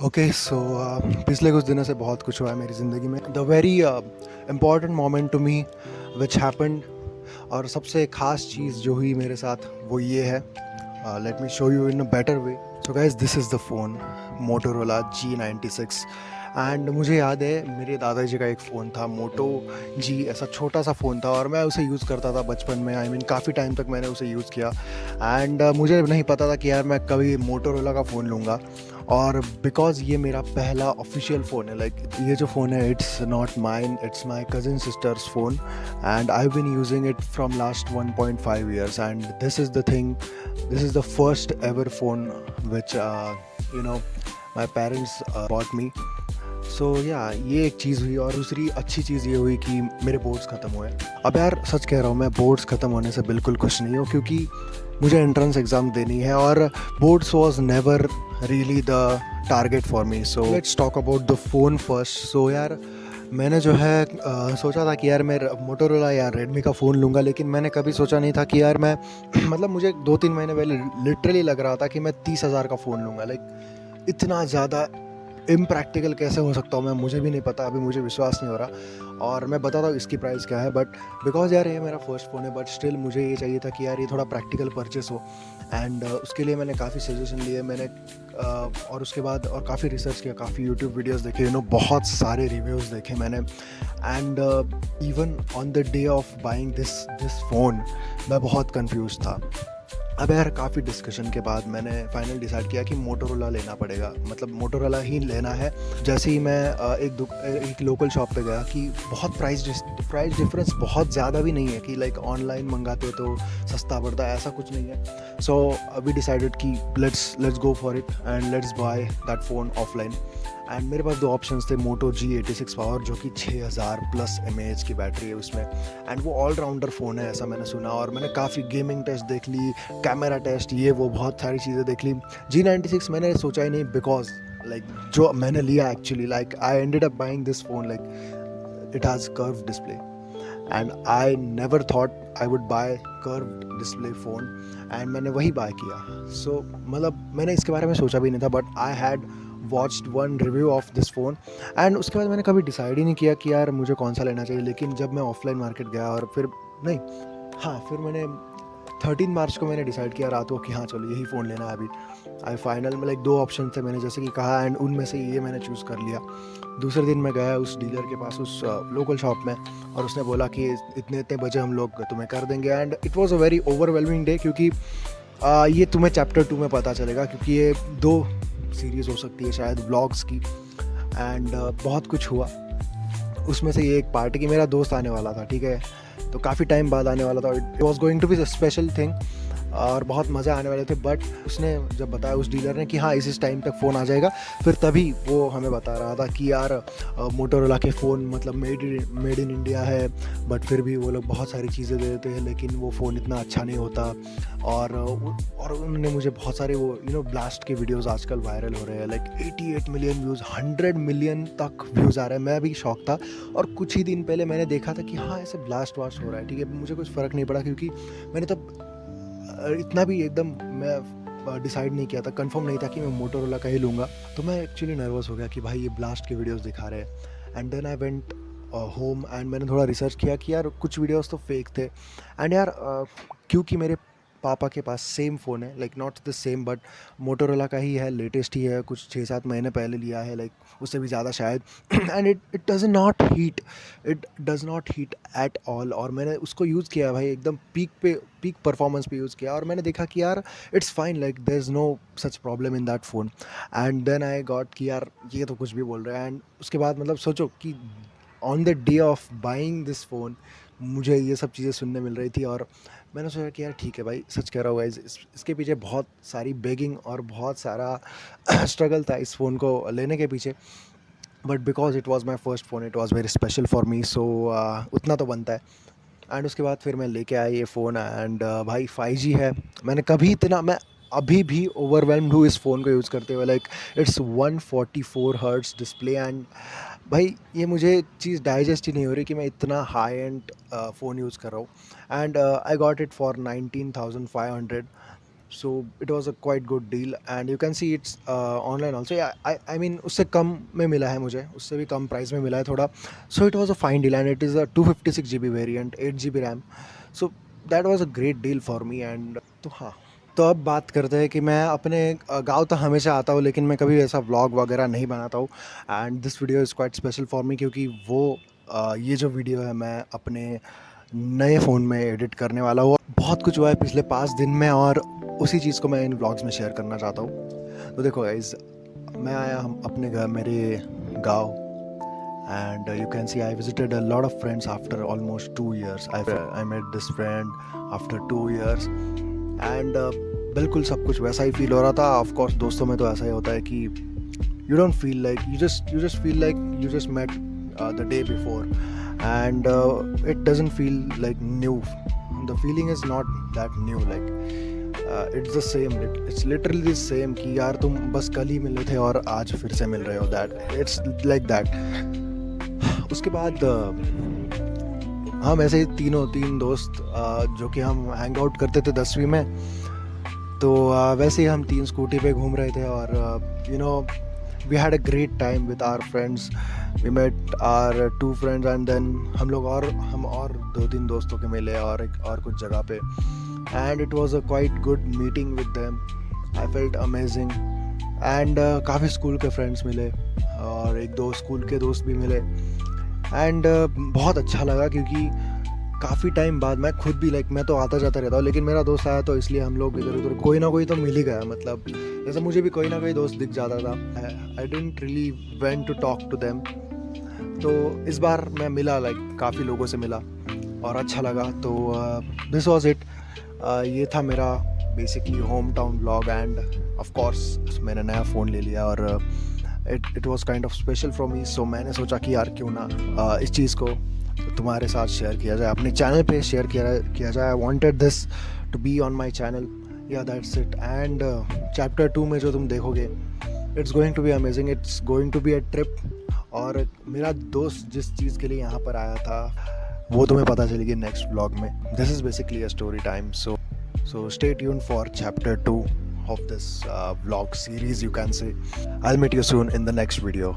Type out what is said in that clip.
Okay so पिछले कुछ दिनों से बहुत कुछ हुआ है मेरी ज़िंदगी में। The very important moment to me which happened, और सबसे ख़ास चीज़ जो हुई मेरे साथ वो ये है। Let me show you in a better way. So guys, this is the phone Motorola G96। And मुझे याद है मेरे दादाजी का एक फ़ोन था मोटो जी, ऐसा छोटा सा फ़ोन था और मैं उसे यूज़ करता था बचपन में। आई मीन काफ़ी टाइम तक मैंने उसे यूज़ किया। एंड मुझे नहीं पता था कि यार मैं कभी मोटोरोला का फ़ोन लूँगा। और बिकॉज़ ये मेरा पहला ऑफिशियल फ़ोन है, लाइक ये जो फ़ोन है it's not mine, it's my cousin sister's phone. And I have been using it from last 1.5 years, and this is the thing, this is the first ever phone which you know my parents bought me. So yeah ये एक चीज़ हुई, और दूसरी अच्छी चीज़ ये हुई कि मेरे बोर्ड्स ख़त्म हुए। अब यार सच कह रहा हूँ, मैं बोर्ड्स ख़त्म होने से बिल्कुल खुश नहीं हूँ, क्योंकि मुझे एंट्रेंस एग्ज़ाम देनी है और boards was never really the target for me. So let's talk about the phone first. So यार मैंने जो है सोचा था कि यार मैं मोटोरोला या रेडमी का फ़ोन लूँगा, लेकिन मैंने कभी सोचा नहीं था कि यार मैं मतलब मुझे 2-3 महीने पहले लिटरली लग रहा था कि मैं 30,000 का फ़ोन लूँगा। लाइक इतना ज़्यादा इम्प्रैक्टिकल कैसे हो सकता हूँ मैं, मुझे भी नहीं पता, अभी मुझे विश्वास नहीं हो रहा। और मैं बताता हूँ इसकी प्राइस क्या है, बट बिकॉज़ यार ये मेरा फर्स्ट फ़ोन है, बट स्टिल मुझे ये चाहिए था कि यार ये थोड़ा प्रैक्टिकल परचेस हो। एंड उसके लिए मैंने काफ़ी सजेशन लिए, मैंने और उसके बाद और काफ़ी रिसर्च किया, काफ़ी यूट्यूब वीडियोस देखे, बहुत सारे रिव्यूज़ देखे मैंने। And even on the day of buying this phone मैं बहुत कंफ्यूज था। अब यार काफ़ी डिस्कशन के बाद मैंने फाइनल डिसाइड किया कि मोटोरोला लेना पड़ेगा, मतलब मोटोरोला ही लेना है। जैसे ही मैं एक लोकल शॉप पे गया कि बहुत प्राइस डिफरेंस बहुत ज़्यादा भी नहीं है कि लाइक ऑनलाइन मंगाते हो तो सस्ता पड़ता है, ऐसा कुछ नहीं है। सो वी डिसाइडेड कि let's go for it and let's by that phone offline. And मेरे पास दो ऑप्शंस थे, मोटो G86 पावर जो कि 6000 प्लस mAh की बैटरी है उसमें। एंड वो ऑलराउंडर फ़ोन है ऐसा मैंने सुना, और मैंने काफ़ी गेमिंग टेस्ट देख ली, कैमरा टेस्ट, ये वो बहुत सारी चीज़ें देख ली। G96 मैंने सोचा ही नहीं, बिकॉज लाइक जो मैंने लिया actually, like I ended up buying this phone, like it has curve display and I never thought I would buy curve display phone, and मैंने वही बाय किया। सो मतलब मैंने इसके बारे में सोचा भी नहीं था, but I had watched one review of this phone. And उसके बाद मैंने कभी डिसाइड ही नहीं किया कि यार मुझे कौन सा लेना चाहिए। लेकिन जब मैं ऑफलाइन मार्केट गया और फिर नहीं, हाँ, फिर मैंने 13 मार्च को मैंने डिसाइड किया रात को कि हाँ चलो यही फ़ोन लेना है अभी। आई फाइनल में लाइक दो ऑप्शन थे मैंने जैसे कि कहा, एंड उनमें से ये मैंने चूज़ कर लिया। दूसरे दिन मैं गया उस डीलर के पास, उस लोकल शॉप में, और उसने बोला कि इतने इतने बजे हम लोग तुम्हें कर देंगे। And it was a very overwhelming day, क्योंकि ये तुम्हें चैप्टर 2 में पता चलेगा, क्योंकि ये 2 सीरीज़ हो सकती है शायद व्लॉग्स की। एंड बहुत कुछ हुआ उसमें से। ये एक पार्ट कि मेरा दोस्त आने वाला था, ठीक है, तो काफ़ी टाइम बाद आने वाला था। It was going to be a special thing और बहुत मज़ा आने वाले थे। बट उसने जब बताया उस डीलर ने कि हाँ इस टाइम तक फ़ोन आ जाएगा, फिर तभी वो हमें बता रहा था कि यार मोटोरोला के फ़ोन मतलब मेड इन इंडिया है, बट फिर भी वो लोग बहुत सारी चीज़ें दे देते हैं, लेकिन वो फ़ोन इतना अच्छा नहीं होता। और उन्होंने मुझे बहुत सारे वो ब्लास्ट के वीडियोस आजकल वायरल हो रहे हैं, लाइक 88 मिलियन व्यूज़, 100 मिलियन तक व्यूज़ आ रहे हैं। मैं भी शौक था, और कुछ ही दिन पहले मैंने देखा था कि हाँ ऐसे ब्लास्ट वास्ट हो रहा है, ठीक है, मुझे कुछ फ़र्क नहीं पड़ा, क्योंकि मैंने तब इतना भी एकदम मैं डिसाइड नहीं किया था, कंफर्म नहीं था कि मैं मोटोरोला का ही लूँगा। तो मैं एक्चुअली नर्वस हो गया कि भाई ये ब्लास्ट के वीडियोस दिखा रहे हैं। And then I went home and मैंने थोड़ा रिसर्च किया कि यार कुछ वीडियोस तो फेक थे। एंड यार क्योंकि मेरे पापा के पास सेम फ़ोन है, like not the same but Motorola का ही है, लेटेस्ट ही है, कुछ 6-7 महीने पहले लिया है, लाइक उससे भी ज़्यादा शायद। And it does not heat, it does not heat at all. और मैंने उसको यूज़ किया है भाई, एकदम पीक परफॉर्मेंस पे यूज़ किया, और मैंने देखा कि यार it's fine, like there is no such problem in that phone. And then I got कि यार ये तो कुछ भी बोल रहे हैं। एंड उसके बाद मतलब सोचो कि on the day of buying this phone मुझे ये सब चीज़ें सुनने मिल रही थी, और मैंने सोचा कि यार ठीक है भाई, सच कह रहा हूँ गाइस, इसके पीछे बहुत सारी बेगिंग और बहुत सारा स्ट्रगल था इस फ़ोन को लेने के पीछे। But because it was my first phone, it was very special for me, so उतना तो बनता है। एंड उसके बाद फिर मैं लेके आया ये फ़ोन, एंड भाई 5G है। मैं अभी भी ओवरवेलम्ड हूँ इस फ़ोन को यूज़ करते हुए, like it's 144 hertz display. And भाई ये मुझे चीज़ डाइजेस्ट ही नहीं हो रही कि मैं इतना हाई एंड फ़ोन यूज़ कर रहा हूँ। And I got it for 19,500। So it was a quite good deal and you can see it's online also. I mean उससे कम में मिला है मुझे, उससे भी कम प्राइस में मिला है थोड़ा। So it was a fine deal and it is a 256 GB variant, 8 GB RAM. So that was a great deal for me. And तो हाँ, तो अब बात करते हैं कि मैं अपने गांव तो हमेशा आता हूँ, लेकिन मैं कभी ऐसा व्लॉग वगैरह नहीं बनाता हूँ। And this video is quite special for मी, क्योंकि वो ये जो वीडियो है मैं अपने नए फ़ोन में एडिट करने वाला हूँ। बहुत कुछ हुआ है पिछले 5 दिन में, और उसी चीज़ को मैं इन व्लॉग्स में शेयर करना चाहता हूँ। तो देखो गाइज, मैं आया हम अपने घर, मेरे गाँव, and you can see I visited a lot of friends after almost 2 years. I met this friend after 2 years, and बिल्कुल सब कुछ वैसा ही फील हो रहा था। ऑफ कोर्स दोस्तों में तो ऐसा ही होता है कि you don't feel like you just feel like you just met the day before, and it doesn't feel like new. The feeling is not that new, like it's the same, it's literally the same कि यार तुम बस कल ही मिले थे और आज फिर से मिल रहे हो, that it's like that। उसके बाद हम ऐसे ही तीन दोस्त जो कि हम हैंग आउट करते थे 10वीं में, तो वैसे ही हम 3 स्कूटी पे घूम रहे थे, और you know we had a great time with our friends. We met our 2 friends and then हम और 2-3 दोस्तों के मिले और कुछ जगह पे, and it was a quite good meeting with them. I felt amazing. And काफ़ी स्कूल के फ्रेंड्स मिले और 1-2 स्कूल के दोस्त भी मिले, एंड बहुत अच्छा लगा, क्योंकि काफ़ी टाइम बाद मैं खुद भी मैं तो आता जाता रहता हूँ, लेकिन मेरा दोस्त आया तो इसलिए हम लोग इधर उधर कोई ना कोई तो मिल ही गया। मतलब जैसे मुझे भी कोई ना कोई दोस्त दिख जाता था। I didn't really went to talk to them. तो इस बार मैं मिला, काफ़ी लोगों से मिला और अच्छा लगा। तो दिस वॉज इट। ये था मेरा basically home town blog, and of course मैंने नया फ़ोन ले लिया, और it was kind of special for me. So मैंने सोचा कि यार क्यों ना इस चीज़ को तुम्हारे साथ शेयर किया जाए, अपने चैनल पे शेयर किया जाए। I wanted this to be on my channel. Yeah that's it. And chapter 2 में जो तुम देखोगे, it's going to be amazing, it's going to be a trip. और मेरा दोस्त जिस चीज़ के लिए यहाँ पर आया था वो तुम्हें पता चलेगी नेक्स्ट व्लॉग में। This is basically a story time. So stay tuned for chapter 2 of this vlog series, you can say. I'll meet you soon in the next video.